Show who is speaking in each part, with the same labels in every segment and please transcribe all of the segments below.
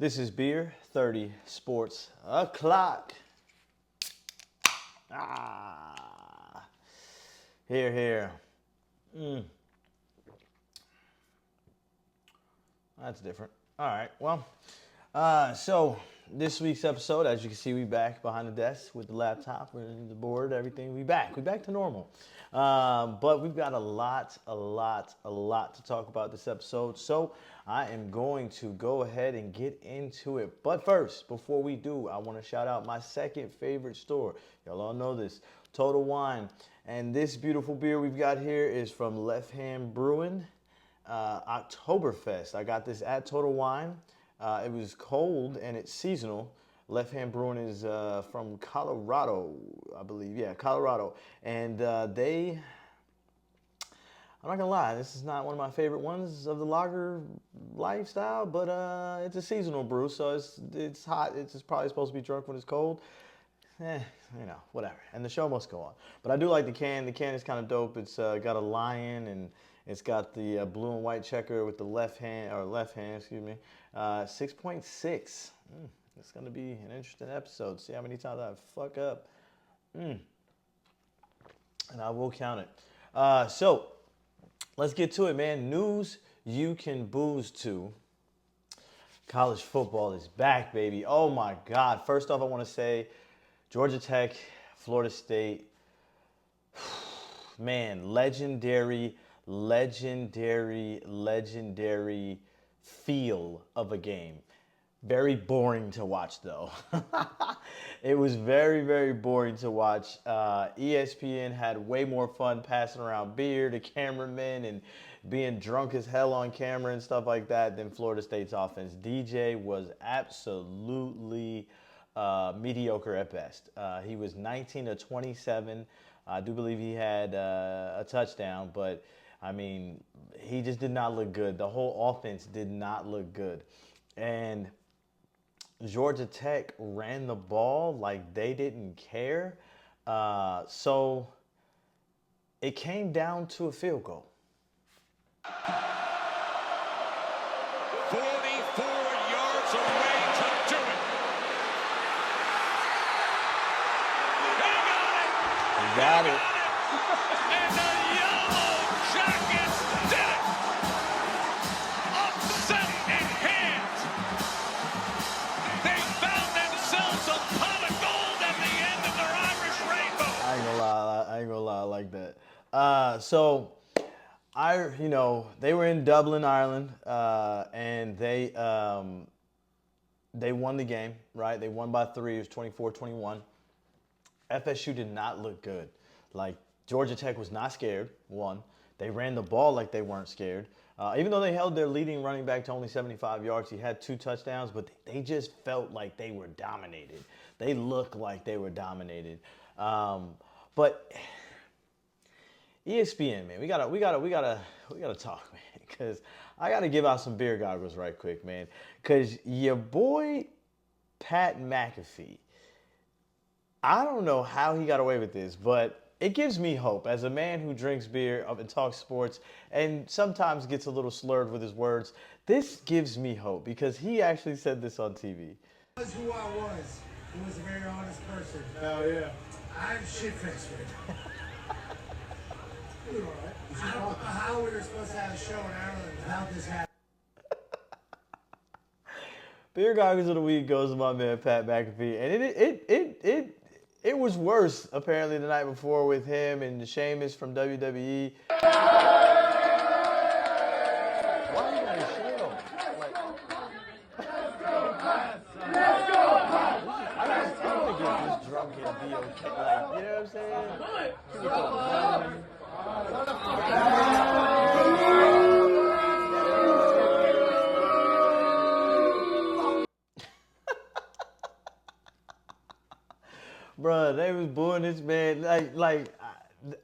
Speaker 1: This is Beer 30 Sports O'Clock. Here, here. That's different. All right, well, so this week's episode, as you can see, we back behind the desk with the laptop, the board, everything. We back to normal. But we've got a lot to talk about this episode. So I am going to go ahead and get into it. But first, before we do, I want to shout out my second favorite store. Y'all all know this, Total Wine. And this beautiful beer we've got here is from Left Hand Brewing. Oktoberfest. I got this at Total Wine. It was cold and it's seasonal. Left Hand Brewing is from Colorado, I believe. Yeah, Colorado. And I'm not gonna lie, this is not one of my favorite ones of the lager lifestyle, but it's a seasonal brew, so it's hot. It's probably supposed to be drunk when it's cold. Whatever. And the show must go on. But I do like the can. The can is kind of dope. It's got a lion and it's got the blue and white checker with the left hand, 6.6. It's going to be an interesting episode. See how many times I fuck up. And I will count it. So, let's get to it, man. News you can booze to. College football is back, baby. Oh, my God. First off, I want to say Georgia Tech, Florida State. Man, legendary feel of a game. Very boring to watch, though. It was very, very boring to watch. ESPN had way more fun passing around beer to cameramen and being drunk as hell on camera and stuff like that than Florida State's offense. DJ was absolutely mediocre at best. He was 19 to 27. I do believe he had a touchdown, but I mean, he just did not look good. The whole offense did not look good. And Georgia Tech ran the ball like they didn't care. So it came down to a field goal.
Speaker 2: 44 yards away to do it. They got it.
Speaker 1: Got it.
Speaker 2: And the Yellow Jackets did it. Upset enhanced. They found themselves a pot of gold at the end of their Irish rainbow.
Speaker 1: I ain't gonna lie, I like that. They were in Dublin, Ireland, and they won the game, right? They won by 3. It was 24-21. FSU did not look good. Like, Georgia Tech was not scared, one. They ran the ball like they weren't scared. Even though they held their leading running back to only 75 yards, he had 2 touchdowns, but they just felt like they were dominated. They looked like they were dominated. But ESPN, man, we gotta talk, man, because I gotta give out some beer goggles right quick, man, because your boy Pat McAfee, I don't know how he got away with this, but it gives me hope as a man who drinks beer and talks sports and sometimes gets a little slurred with his words. This gives me hope because he actually said this on TV.
Speaker 3: Was who I was. He was a very honest person.
Speaker 4: Oh, yeah.
Speaker 3: I'm shit-faced right now. You're all right. I don't know how we were supposed to have a show in Ireland without this happening.
Speaker 1: Beer goggles of the week goes to my man Pat McAfee, and it was worse apparently the night before with him and Sheamus from WWE. Why you gotta shit on? Like, I don't think you're just drunk and be okay. Like, you know what I'm saying? People don't know. Bruh, they was booing this man.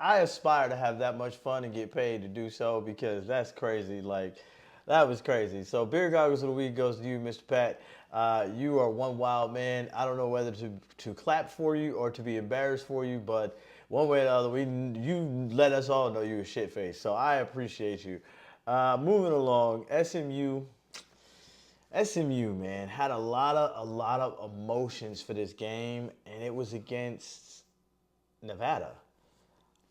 Speaker 1: I aspire to have that much fun and get paid to do so because that's crazy. Like, that was crazy. So, Beer Goggles of the Week goes to you, Mr. Pat. You are one wild man. I don't know whether to clap for you or to be embarrassed for you, but one way or the other, you let us all know you a shit face. So, I appreciate you. Moving along, SMU SMU, man, had a lot of emotions for this game, and it was against Nevada.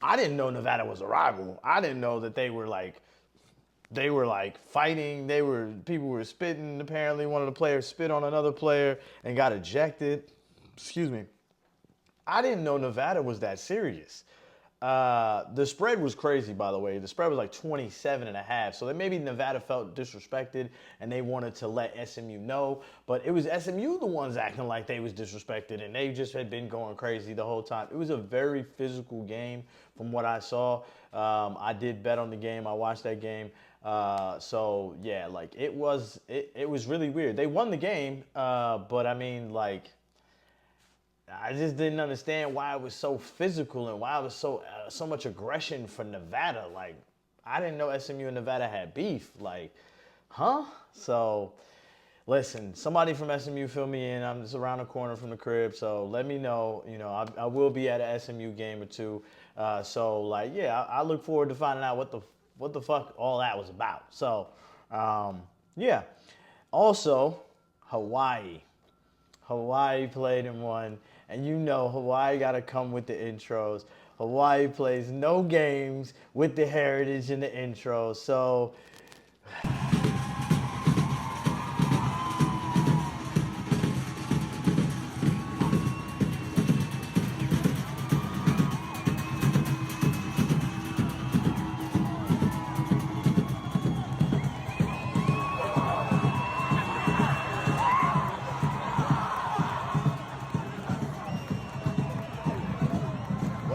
Speaker 1: I didn't know Nevada was a rival. I didn't know that they were like fighting. People were spitting. Apparently, one of the players spit on another player and got ejected. Excuse me. I didn't know Nevada was that serious. The spread was crazy, by the way. The spread was like 27 and a half. So that maybe Nevada felt disrespected and they wanted to let SMU know. But it was SMU the ones acting like they was disrespected and they just had been going crazy the whole time. It was a very physical game from what I saw. I did bet on the game. I watched that game. So yeah, like it was really weird. They won the game, but I mean like I just didn't understand why it was so physical and why it was so much aggression for Nevada. Like, I didn't know SMU and Nevada had beef. Like, huh? So, listen, somebody from SMU fill me in. I'm just around the corner from the crib, so let me know. You know, I will be at a SMU game or two. So, like, yeah, I look forward to finding out what the fuck all that was about. So, yeah. Also, Hawaii. Hawaii played and won. And you know Hawaii got to come with the intros. Hawaii plays no games with the heritage in the intro. So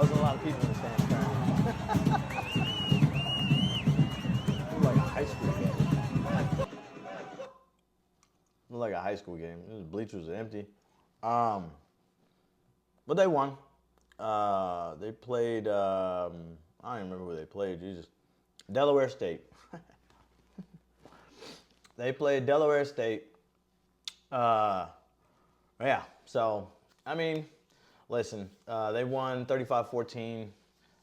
Speaker 1: wasn't a lot of people in the stands currently. Looked like a high school game. Looked like a high school game. The bleachers are empty. But they won. They played. I don't even remember who they played. Jesus, Delaware State. They played Delaware State. Yeah. So I mean, listen. They won 35-14.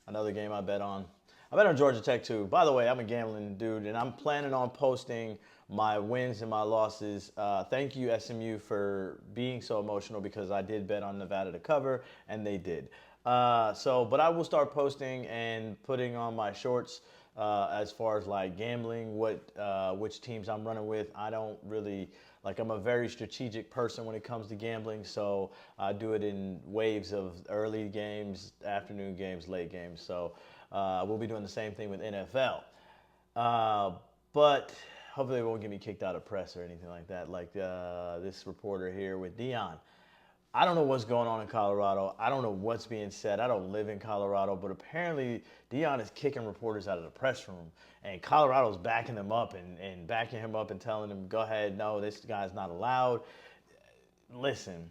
Speaker 1: Another game I bet on. I bet on Georgia Tech too. By the way, I'm a gambling dude, and I'm planning on posting my wins and my losses. Thank you, SMU, for being so emotional because I did bet on Nevada to cover, and they did. But I will start posting and putting on my shorts as far as like gambling, which teams I'm running with. I don't really like. I'm a very strategic person when it comes to gambling, so I do it in waves of early games, afternoon games, late games. So we'll be doing the same thing with NFL. But hopefully, they won't get me kicked out of press or anything like that. Like this reporter here with Dion. I don't know what's going on in Colorado. I don't know what's being said. I don't live in Colorado, but apparently Dion is kicking reporters out of the press room, and Colorado's backing them up and backing him up and telling him, go ahead, no, this guy's not allowed. Listen,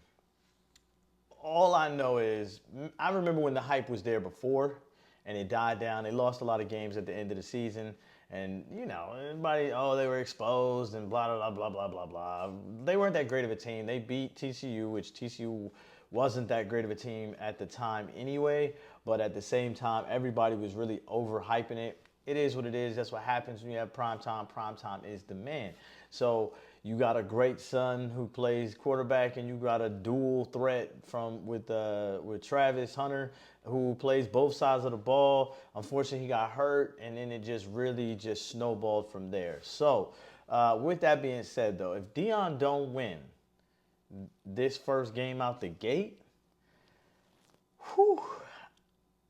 Speaker 1: all I know is I remember when the hype was there before, and it died down. They lost a lot of games at the end of the season. And, you know, everybody, they were exposed and blah, blah, blah, blah, blah, blah. They weren't that great of a team. They beat TCU, which TCU wasn't that great of a team at the time anyway. But at the same time, everybody was really overhyping it. It is what it is. That's what happens when you have prime time. Prime time is the man. So you got a great son who plays quarterback, and you got a dual threat with Travis Hunter, who plays both sides of the ball. Unfortunately, he got hurt, and then it just really just snowballed from there. So with that being said, though, if Dion don't win this first game out the gate,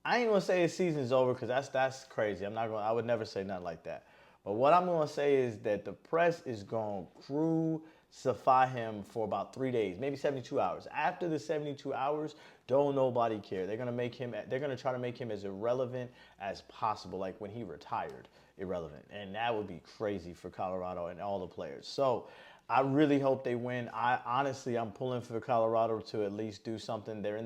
Speaker 1: I ain't gonna say his season's over because that's crazy. I would never say nothing like that. But what I'm gonna say is that the press is gonna crucify him for about 3 days, maybe 72 hours. After the 72 hours, don't nobody care. They're gonna try to make him as irrelevant as possible, like when he retired, irrelevant. And that would be crazy for Colorado and all the players. So I really hope they win. I'm pulling for Colorado to at least do something. They're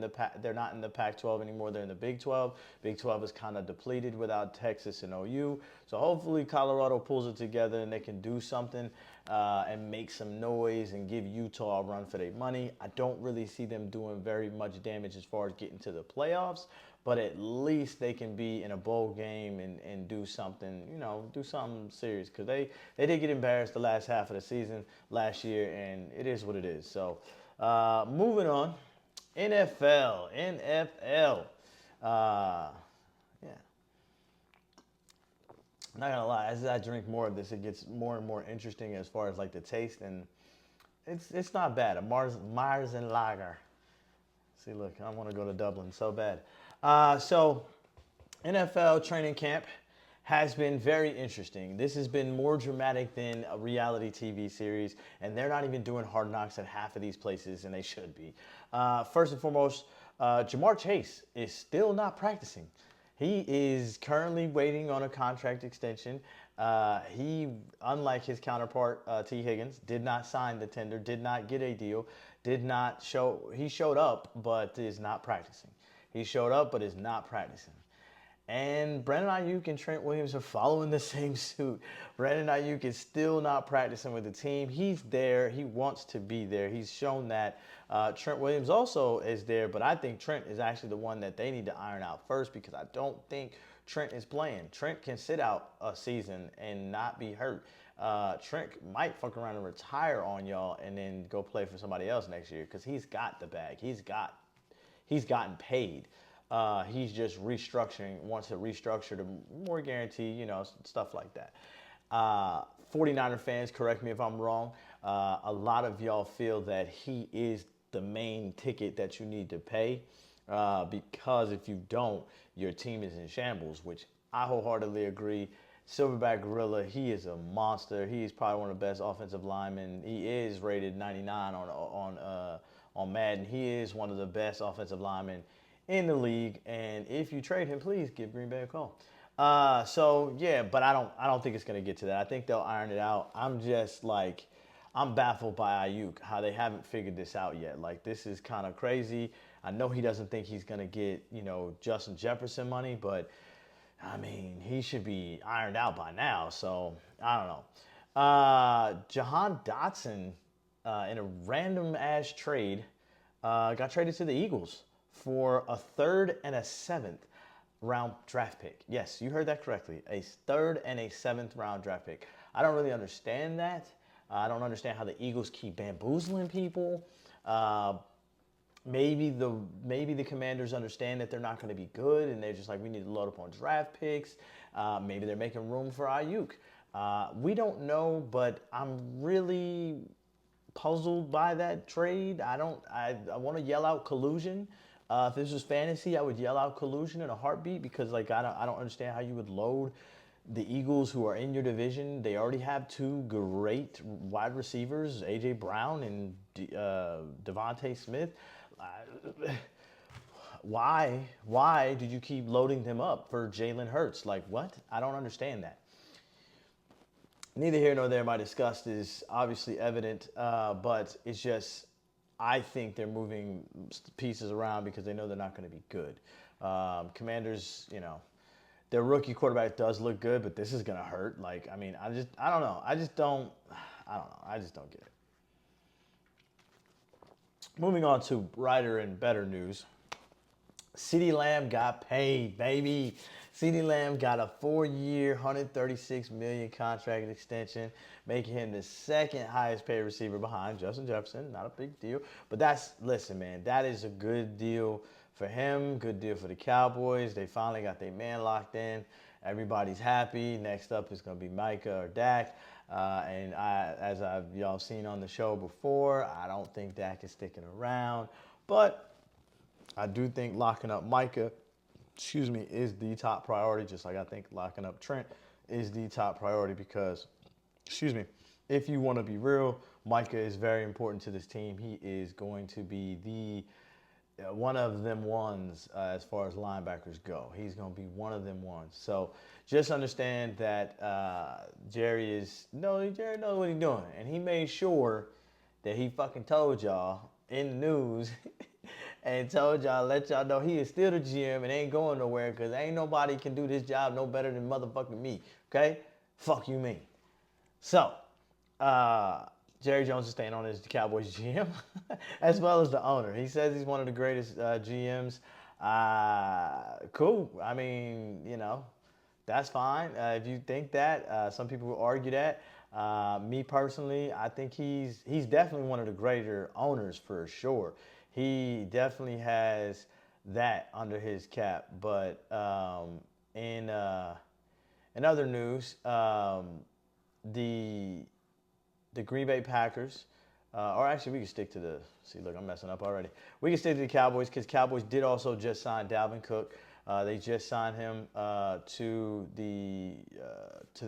Speaker 1: not in the Pac-12 anymore. They're in the Big 12. Big 12 is kind of depleted without Texas and OU. So hopefully Colorado pulls it together and they can do something and make some noise and give Utah a run for their money. I don't really see them doing very much damage as far as getting to the playoffs, but at least they can be in a bowl game and do something, do something serious. Because they did get embarrassed the last half of the season last year, and it is what it is. So moving on, NFL. Yeah. I'm not gonna lie, as I drink more of this, it gets more and more interesting as far as like the taste, and it's not bad. A Mars and Lager. See, look, I want to go to Dublin so bad. So NFL training camp has been very interesting. This has been more dramatic than a reality TV series, and they're not even doing Hard Knocks at half of these places, and they should be. First and foremost, Jamar Chase is still not practicing. He is currently waiting on a contract extension. He, unlike his counterpart, T. Higgins, did not sign the tender, did not get a deal, he showed up, but is not practicing. He showed up, but is not practicing. And Brandon Ayuk and Trent Williams are following the same suit. Brandon Ayuk is still not practicing with the team. He's there. He wants to be there. He's shown that. Trent Williams also is there, but I think Trent is actually the one that they need to iron out first because I don't think Trent is playing. Trent can sit out a season and not be hurt. Trent might fuck around and retire on y'all and then go play for somebody else next year because he's got the bag. He's gotten paid. He's just wants to restructure to more guarantee, stuff like that. 49er fans, correct me if I'm wrong. A lot of y'all feel that he is the main ticket that you need to pay because if you don't, your team is in shambles, which I wholeheartedly agree. Silverback Gorilla, he is a monster. He's probably one of the best offensive linemen. He is rated 99 on Madden. He is one of the best offensive linemen in the league, and if you trade him, please give Green Bay a call. But I don't think it's gonna get to that. I think they'll iron it out. I'm baffled by Ayuk, how they haven't figured this out yet. Like, this is kind of crazy. I know he doesn't think he's gonna get, Justin Jefferson money, but I mean, he should be ironed out by now. So I don't know. Jahan Dotson, in a random ass trade, got traded to the Eagles for a 3rd and a 7th round draft pick. Yes, you heard that correctly. A 3rd and a 7th round draft pick. I don't really understand that. I don't understand how the Eagles keep bamboozling people. Maybe the Commanders understand that they're not going to be good, and they're just like, we need to load up on draft picks. Maybe they're making room for Ayuk. We don't know, but I'm really puzzled by that trade. I want to yell out collusion. If this was fantasy, I would yell out collusion in a heartbeat because I don't understand how you would load the Eagles, who are in your division. They already have 2 great wide receivers, A.J. Brown and Devontae Smith. Why did you keep loading them up for Jalen Hurts? Like, what? I don't understand that. Neither here nor there. My disgust is obviously evident, but it's just, I think they're moving pieces around because they know they're not going to be good. Commanders, their rookie quarterback does look good, but this is going to hurt. I don't know. I just don't get it. Moving on to brighter and better news. CeeDee Lamb got paid, baby. CeeDee Lamb got a 4-year, $136 million contract extension, making him the 2nd highest paid receiver behind Justin Jefferson. Not a big deal, but listen, man, that is a good deal for him, good deal for the Cowboys. They finally got their man locked in. Everybody's happy. Next up is going to be Micah or Dak. As y'all seen on the show before, I don't think Dak is sticking around, but I do think locking up Micah, is the top priority, just like I think locking up Trent is the top priority because, if you want to be real, Micah is very important to this team. He is going to be one of them ones as far as linebackers go. He's going to be one of them ones. So just understand that Jerry knows what he's doing. And he made sure that he fucking told y'all in the news and let y'all know he is still the GM and ain't going nowhere because ain't nobody can do this job no better than motherfucking me. Okay? Fuck you, me. So, Jerry Jones is staying on as the Cowboys GM, as well as the owner. He says he's one of the greatest GMs Cool. I mean, that's fine. If you think that, some people will argue that. Me personally, I think he's definitely one of the greater owners for sure. He definitely has that under his cap. But in other news, the the Green Bay Packers, or actually we can stick to the. See, look, I'm messing up already. We can stick to the Cowboys because Cowboys did also just sign Dalvin Cook. They just signed him to the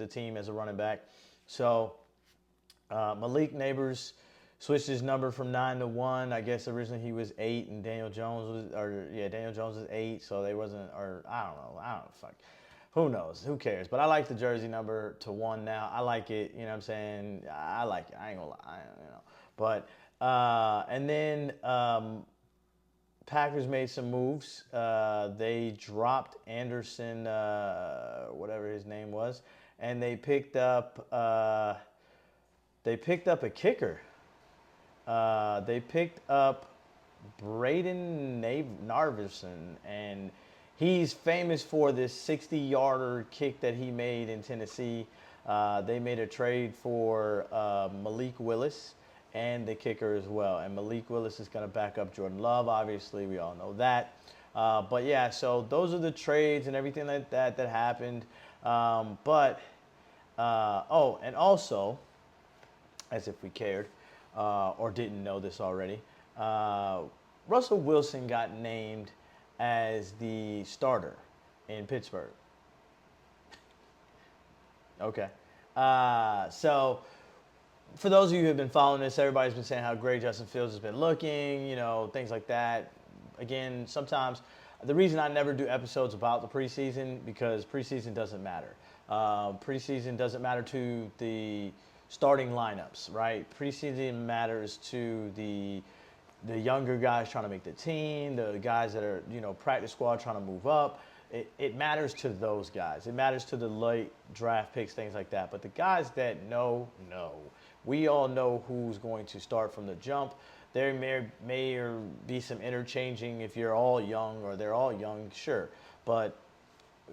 Speaker 1: team as a running back. So Malik Neighbors switched his number from 9 to 1. I guess originally he was 8, and Daniel Jones was 8. So they wasn't, or I don't know, fuck. Who knows? Who cares? But I like the jersey number to 1 now. I like it. You know what I'm saying? I like it. I ain't gonna lie. But and then Packers made some moves. They dropped Anderson, whatever his name was, and they picked up a kicker. They picked up Braden Narvison, and he's famous for this 60-yarder kick that he made in Tennessee. They made a trade for Malik Willis and the kicker as well. And Malik Willis is going to back up Jordan Love, obviously. We all know that. But, yeah, so those are the trades and everything like that happened. And also, as if we cared or didn't know this already, Russell Wilson got named as the starter in Pittsburgh. Okay. So for those of you who have been following this, everybody's been saying how great Justin Fields has been looking, things like that. Again, sometimes the reason I never do episodes about the preseason, because preseason doesn't matter. Preseason doesn't matter to the starting lineups, right? Preseason matters to the younger guys trying to make the team, the guys that are, practice squad trying to move up. It matters to those guys. It matters to the late draft picks, things like that. But the guys that know. We all know who's going to start from the jump. There may or be some interchanging if you're all young or they're all young, sure. But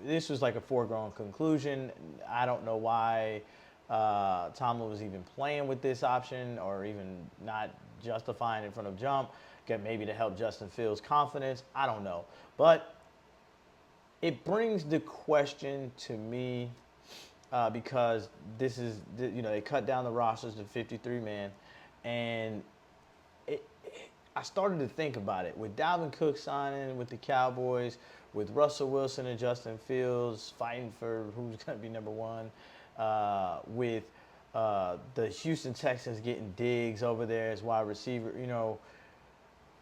Speaker 1: this was like a foregone conclusion. I don't know why Tomlin was even playing with this option or even not justifying in front of jump. Maybe to help Justin Fields' confidence. I don't know. But it brings the question to me because this is, they cut down the rosters to 53 man. And I started to think about it. With Dalvin Cook signing with the Cowboys, with Russell Wilson and Justin Fields fighting for who's going to be number 1, with the Houston Texans getting Diggs over there as wide receiver,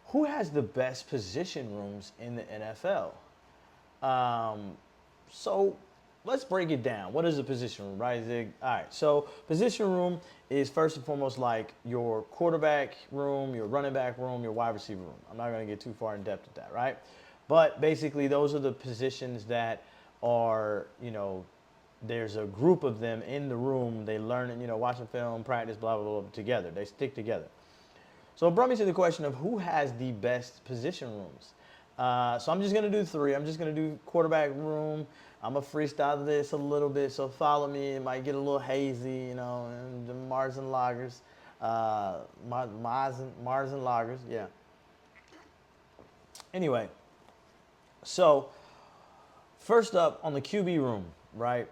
Speaker 1: who has the best position rooms in the NFL? So let's break it down. What is a position room, right, Zig? All right, so position room is first and foremost like your quarterback room, your running back room, your wide receiver room. I'm not going to get too far in depth with that, right? But basically those are the positions that are, there's a group of them in the room. They learn, watching film, practice, blah, blah, blah, together. They stick together. So it brought me to the question of who has the best position rooms. So I'm just going to do 3. I'm just going to do quarterback room. I'm going to freestyle this a little bit, so follow me. It might get a little hazy, and the Mars and Lagers. Mars and Lagers, yeah. Anyway, so first up on the QB room, right?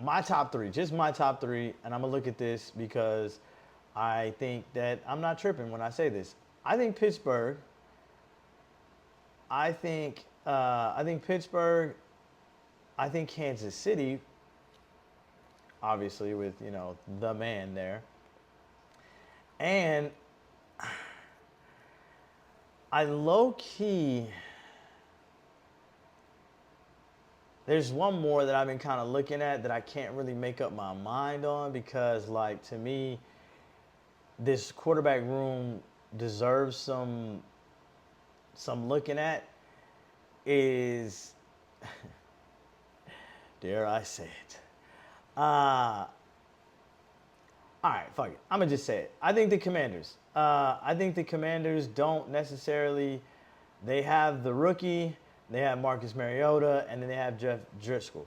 Speaker 1: My top 3, just my top 3, and I'm going to look at this because I think that I'm not tripping when I say this. I think Pittsburgh. I think Pittsburgh. I think Kansas City. Obviously, with the man there. And I low key. There's one more that I've been kind of looking at that I can't really make up my mind on because, to me, this quarterback room deserves some looking at. Is dare I say it? All right, fuck it. I'm gonna just say it. I think the Commanders. I think the Commanders don't necessarily. They have the rookie. They have Marcus Mariota, and then they have Jeff Driscoll.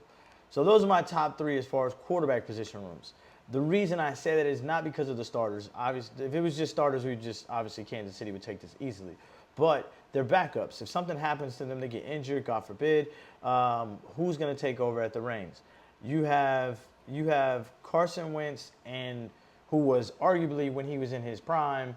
Speaker 1: So those are my top three as far as quarterback position rooms. The reason I say that is not because of the starters. Obviously, if it was just starters, we just obviously Kansas City would take this easily. But they're backups. If something happens to them, they get injured, God forbid, who's going to take over at the reins? You have Carson Wentz, and who was arguably when he was in his prime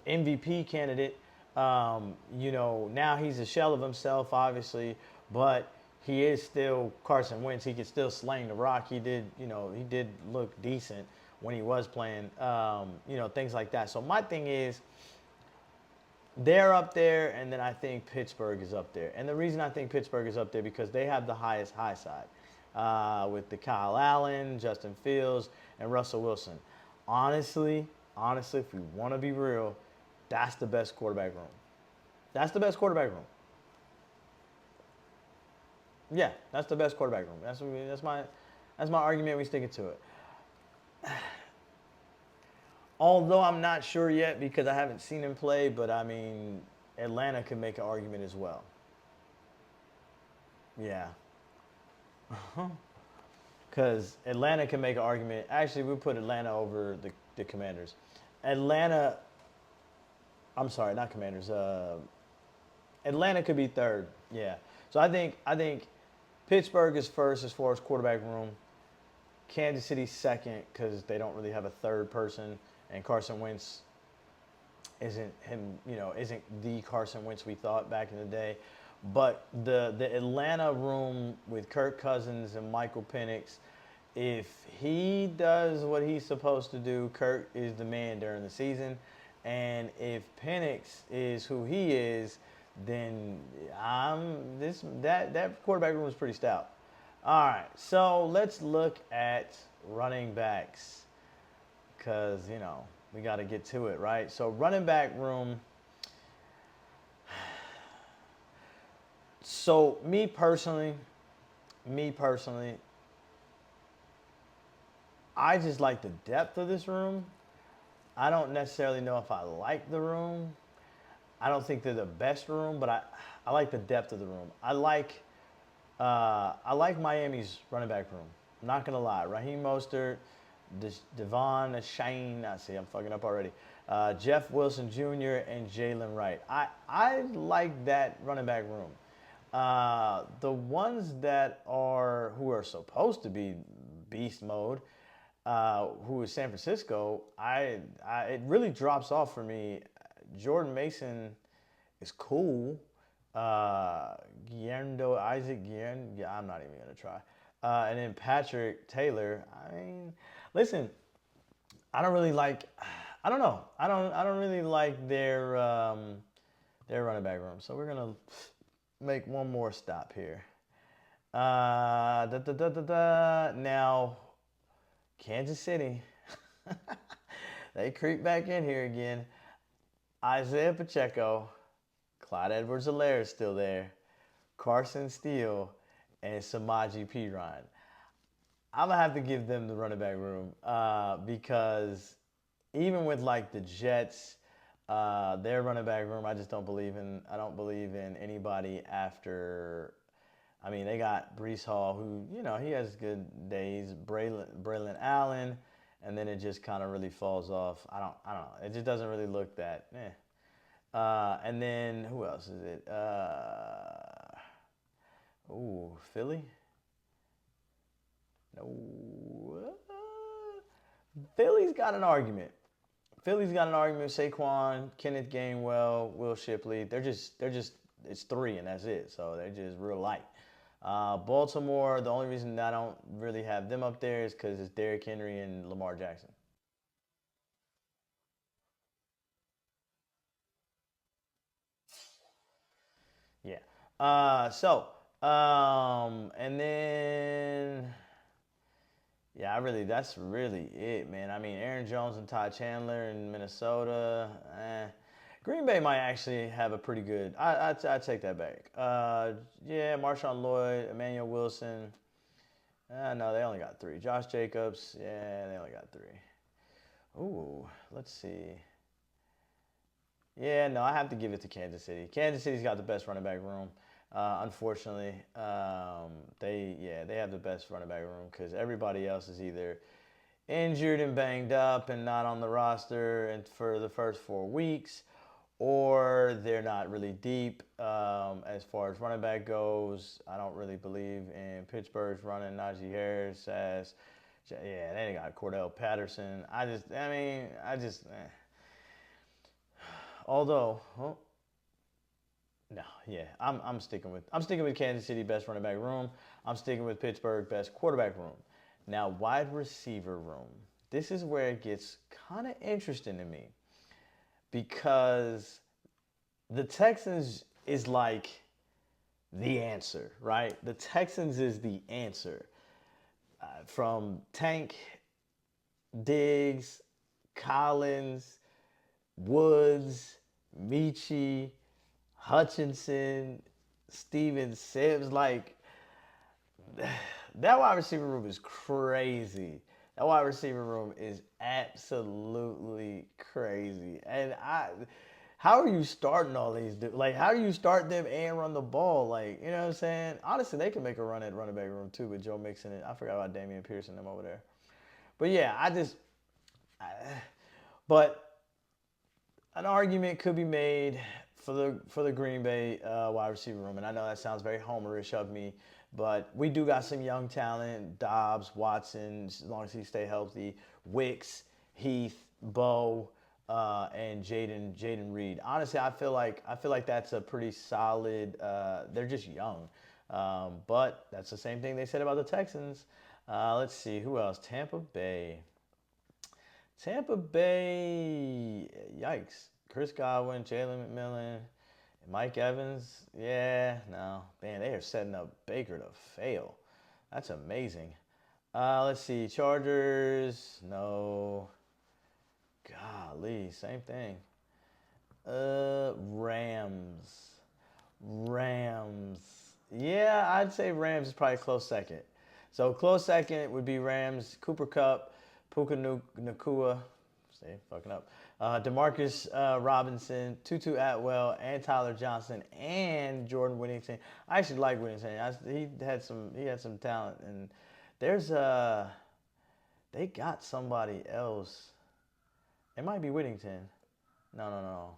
Speaker 1: MVP candidate. Now he's a shell of himself, obviously, but he is still Carson Wentz. He can still sling the rock. He did look decent when he was playing, things like that. So my thing is, they're up there, and then I think Pittsburgh is up there. And the reason I think Pittsburgh is up there because they have the highest high side with the Kyle Allen, Justin Fields, and Russell Wilson. Honestly, if we want to be real, that's the best quarterback room. That's the best quarterback room. Yeah, that's the best quarterback room. That's my argument. We stick it to it. Although I'm not sure yet because I haven't seen him play, but I mean, Atlanta could make an argument as well. Yeah. Because Atlanta can make an argument. Actually, we put Atlanta over the Commanders. Atlanta, I'm sorry, not Commanders. Atlanta could be third. Yeah. So I think Pittsburgh is first as far as quarterback room. Kansas City second because they don't really have a third person, and Carson Wentz isn't the Carson Wentz we thought back in the day. But the Atlanta room with Kirk Cousins and Michael Penix, if he does what he's supposed to do, Kirk is the man during the season. And if Penix is who he is, then that quarterback room is pretty stout. All right, so let's look at running backs because, we got to get to it, right? So running back room. So me personally, I just like the depth of this room. I don't necessarily know if I like the room. I don't think they're the best room, but I like the depth of the room. I like Miami's running back room. I'm not gonna lie. Raheem Mostert, Devon Shane. I see I'm fucking up already. Jeff Wilson Jr. and Jalen Wright. I like that running back room. The ones who are supposed to be beast mode, who is San Francisco, it really drops off for me. Jordan Mason is cool. Isaac Guerndo, yeah, I'm not even gonna try. And then Patrick Taylor. I mean, listen, I don't really like. I don't know. I don't really like their running back room. So we're gonna make one more stop here. Now, Kansas City. They creep back in here again. Isaiah Pacheco, Clyde Edwards-Helaire is still there, Carson Steele, and Samaje Perine. I'm going to have to give them the running back room because even with like the Jets, their running back room, I don't believe in anybody after. I mean, they got Breece Hall, who, he has good days, Braylon Allen, and then it just kind of really falls off. I don't know. It just doesn't really look that. And then who else is it? Philly. No. Philly's got an argument. Saquon, Kenneth Gainwell, Will Shipley. They're just. It's three and that's it. So they're just real light. Baltimore, the only reason I don't really have them up there is because it's Derrick Henry and Lamar Jackson. Yeah. And then, yeah, that's really it, man. I mean, Aaron Jones and Ty Chandler in Minnesota. Green Bay might actually have a pretty good. I take that back. Yeah, Marshawn Lloyd, Emmanuel Wilson. No, they only got three. Josh Jacobs. Yeah, they only got three. Ooh, let's see. Yeah, no, I have to give it to Kansas City. Kansas City's got the best running back room. Unfortunately, they have the best running back room because everybody else is either injured and banged up and not on the roster and for the first 4 weeks, or they're not really deep as far as running back goes. I don't really believe in Pittsburgh's running Najee Harris as, yeah, they got Cordell Patterson. Although, no, yeah, I'm sticking with Kansas City best running back room. I'm sticking with Pittsburgh best quarterback room. Now, wide receiver room. This is where it gets kind of interesting to me because the Texans is like the answer, right? The Texans is the answer. From Tank, Diggs, Collins, Woods, Michi, Hutchinson, Steven Sims, like that wide receiver room is crazy. That wide receiver room is absolutely crazy. And how are you starting all these dudes? Like, how do you start them and run the ball? Like, you know what I'm saying? Honestly, they can make a run at running back room too with Joe Mixon. And I forgot about Damian Pierce and them over there. But yeah, but an argument could be made for the Green Bay wide receiver room, and I know that sounds very homerish of me, but we do got some young talent: Dobbs, Watson, as long as he stay healthy, Wicks, Heath, Bo, and Jaden Reed. Honestly, I feel like that's a pretty solid. They're just young, but that's the same thing they said about the Texans. Let's see who else. Tampa Bay, yikes. Chris Godwin, Jalen McMillan, Mike Evans. Yeah, no. Man, they are setting up Baker to fail. That's amazing. Let's see. Chargers. No. Golly, same thing. Rams. Yeah, I'd say Rams is probably a close second. So close second would be Rams, Cooper Kupp, Puka Nakua, stay fucking up, Demarcus Robinson, Tutu Atwell, and Tyler Johnson, and Jordan Whittington. I actually like Whittington. He had some talent, and they got somebody else. It might be Whittington. No.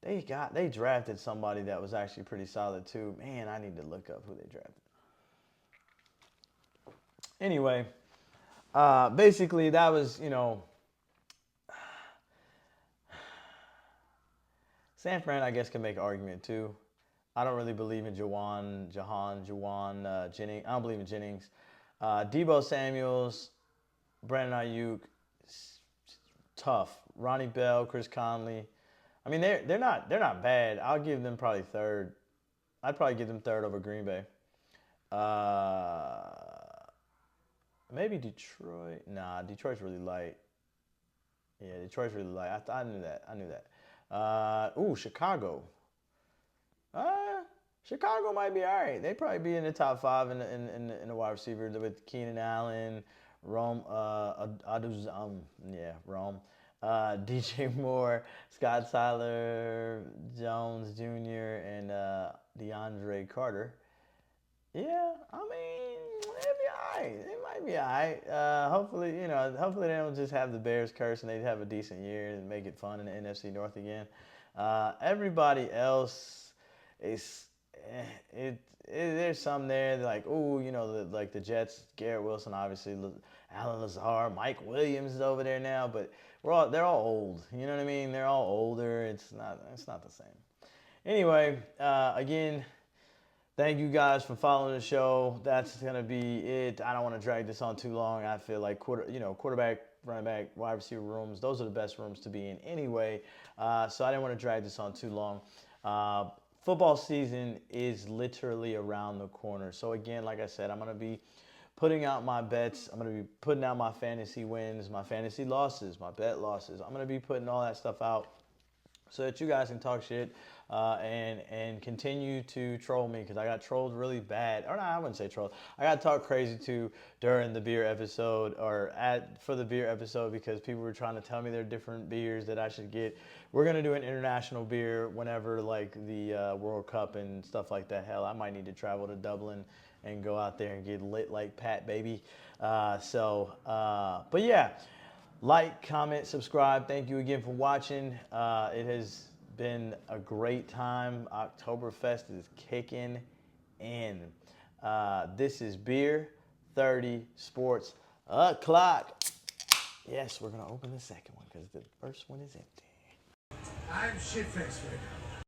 Speaker 1: They drafted somebody that was actually pretty solid too. Man, I need to look up who they drafted. Anyway, basically that was, San Fran, I guess, can make an argument too. I don't really believe in Juwan Jennings. I don't believe in Jennings. Debo Samuels, Brandon Ayuk, tough. Ronnie Bell, Chris Conley. I mean, they're not bad. I'll give them probably third. I'd probably give them third over Green Bay. Maybe Detroit. Nah, Detroit's really light. Yeah, Detroit's really light. I knew that. Chicago. Chicago might be all right. They probably be in the top 5 in the wide receiver with Keenan Allen, Rome, DJ Moore, Scott Tyler, Jones Jr., and DeAndre Carter. Yeah, I mean, it'd be all right. It might be all right. Hopefully they don't just have the Bears curse and they have a decent year and make it fun in the NFC North again. Everybody else is, there's some there like, like the Jets, Garrett Wilson, obviously, Alan Lazard, Mike Williams is over there now, but they're all old. You know what I mean? They're all older. It's not the same. Anyway, again, thank you guys for following the show. That's going to be it. I don't want to drag this on too long. I feel like quarterback, running back, wide receiver rooms, those are the best rooms to be in anyway. So I didn't want to drag this on too long. Football season is literally around the corner. So again, like I said, I'm going to be putting out my bets. I'm going to be putting out my fantasy wins, my fantasy losses, my bet losses. I'm going to be putting all that stuff out. so that you guys can talk shit and continue to troll me, because I got trolled really bad. Or no, I wouldn't say trolled. I got talked crazy to during the beer episode, or for the beer episode, because people were trying to tell me there are different beers that I should get. We're gonna do an international beer whenever like the World Cup and stuff like that. Hell, I might need to travel to Dublin and go out there and get lit like Pat, baby. But yeah. Like, comment, subscribe. Thank you again for watching. It has been a great time. Oktoberfest is kicking in. This is Beer 30 Sports O'Clock. Yes, we're going to open the second one because the first one is empty.
Speaker 3: I'm shit-faced right now.